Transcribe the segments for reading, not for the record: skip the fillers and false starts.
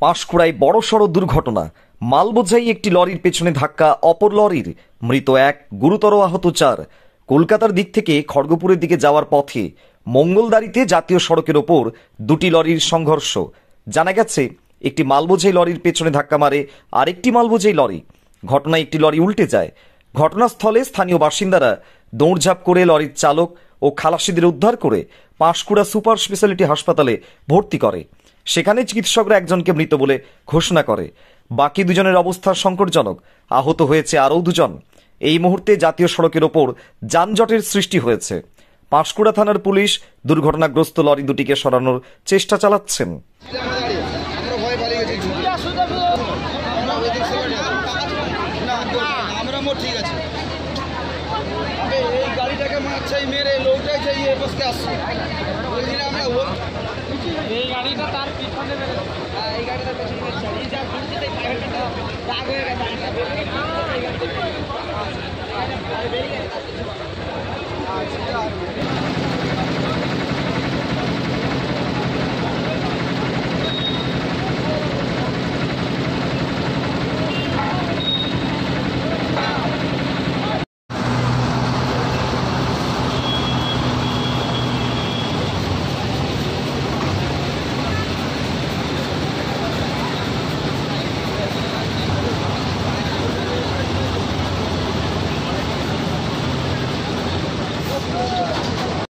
পাঁশকুড়ায় বড়সড় দুর্ঘটনা। মালবোঝাই একটি লরির পেছনে ধাক্কা অপর লরির, মৃত এক, গুরুতর আহত 4। কলকাতার দিক থেকে খড়গপুরের দিকে যাওয়ার পথে মঙ্গলদারিতে জাতীয় সড়কের ওপর দুটি লরির সংঘর্ষ। জানা গেছে, একটি মালবোঝাই লরির পেছনে ধাক্কা মারে আরেকটি মালবোঝাই লরি। ঘটনায় একটি লরি উল্টে যায়। ঘটনাস্থলে স্থানীয় বাসিন্দারা দৌড়ঝাঁপ করে লরির চালক ও খালাসিদের উদ্ধার করে পাঁশকুড়া সুপার স্পেশালিটি হাসপাতালে ভর্তি করে। সেখানে চিকিৎসকরা একজনকে মৃত বলে ঘোষণা করে। বাকি দুজনের অবস্থা সংকটজনক। আহত হয়েছে আরও 2 জন। এই মুহূর্তে জাতীয় সড়কের ওপর যানজটের সৃষ্টি হয়েছে। পাঁশকুড়া থানার পুলিশ দুর্ঘটনাগ্রস্ত লরি দুটিকে সরানোর চেষ্টা চালাচ্ছেন।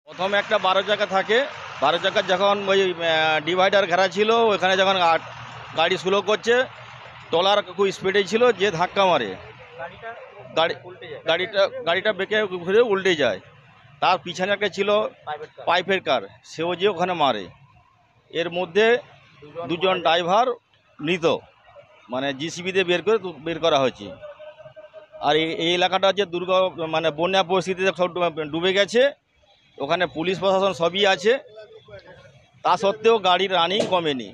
প্রথমে একটা 12 চাকা থাকে। 12 চাকা যখন ওই ডিভাইডার ঘেরা ছিল, ওখানে যখন গাড়ি স্লো করছে, ট্রলার খুব স্পিডে ছিল, যে ধাক্কা মারে গাড়িটা বেঁকে ঘুরে উল্টে যায়। তার পিছনে একটা ছিল পাইপের কার, সেও যে ওখানে মারে। এর মধ্যে 2 জন ড্রাইভার মৃত, মানে জিসিবি দিয়ে বের করা হয়েছে। আর এই এলাকাটা যে মানে বন্যা পরিস্থিতিতে সব ডুবে গেছে। ওখানে পুলিশ প্রশাসন সবই আছে, তা সত্ত্বেও গাড়ির রানিং কমেনি।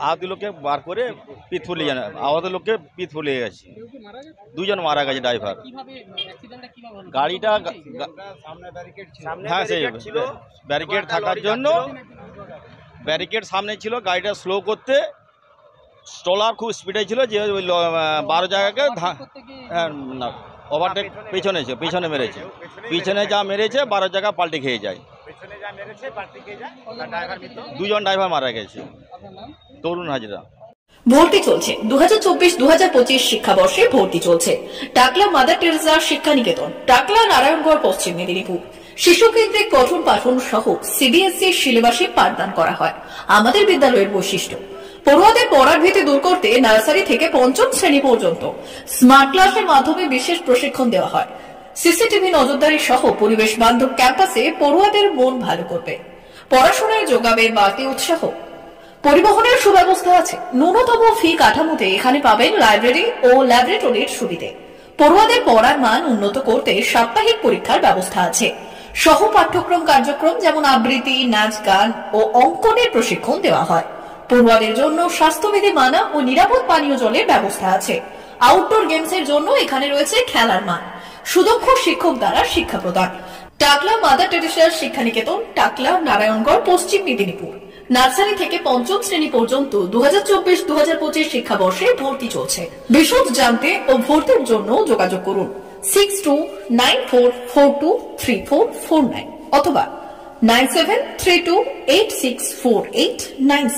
আহত লোককে বার করে পিতফুলি জানা, আহত লোককে পিতফুলি গেছে। 2 জন মারা গেছে ড্রাইভার। গাড়িটা হ্যাঁ, সেই ব্যারিকেড থাকার জন্য, ব্যারিকেড সামনে ছিল, গাড়িটা স্লো করতে ট্রলার খুব স্পিডে ছিল, যে ওই 12 জায়গাকে না ওভারটেক পিছনে মেরেছে। পিছনে যা মেরেছে 12 জায়গা পাল্টে খেয়ে যায়। 2 জন ড্রাইভার মারা গেছে। তরুণ হাজরা। ভর্তি চলছে 2024-2025 শিক্ষাবর্ষে ভর্তি চলছে টাকলা মাদার টেরেসা শিক্ষা নিকেতন, টাকলা, নারায়ণগড়, পশ্চিম মেদিনীপুর। শিশু কেন্দ্রিক পঠন পাঠন সহ সিবিএসই সিলেবাসে পাঠদান করা হয়। আমাদের বিদ্যালয়ের বৈশিষ্ট্য, পড়ুয়াদের পড়ার ভীতি দূর করতে নার্সারি থেকে 5ম শ্রেণী পর্যন্ত স্মার্ট ক্লাসের মাধ্যমে বিশেষ প্রশিক্ষণ দেওয়া হয়। সিসিটিভি নজরদারি সহ পরিবেশ বান্ধব ক্যাম্পাসে পড়ুয়াদের মন ভালো করবে। পড়াশোনায় যোগাবে বাড়তি উৎসাহ। পরিবহনের সুব্যবস্থা আছে। ন্যূনতম ফি কাঠামোতে এখানে পাবেন লাইব্রেরি ও ল্যাবরেটরির সুবিধে। পড়ুয়াদের পড়ার মান উন্নত করতে সাপ্তাহিক পরীক্ষার ব্যবস্থা আছে। সহ পাঠ্যক্রম কার্যক্রম যেমন আবৃত্তি, নাচ, গান ও অঙ্কনের প্রশিক্ষণ দেওয়া হয়। পড়ুয়াদের জন্য স্বাস্থ্যবিধি মানা ও নিরাপদ পানীয় জলের ব্যবস্থা আছে। আউটডোর গেমসের জন্য এখানে রয়েছে খেলার মাঠ। সুদক্ষ শিক্ষক দ্বারা শিক্ষা প্রদান। টাকলা মাদার টেরেসা শিক্ষা নিকেতন, টাকলা, নারায়ণগড়, পশ্চিম মেদিনীপুর। নার্সারি থেকে 5ম শ্রেণী পর্যন্ত 2024-2025 শিক্ষাবর্ষে ভর্তি চলছে। বিশদ জানতে ও ভর্তির জন্য যোগাযোগ করুন 6294423449 অথবা 9732864896।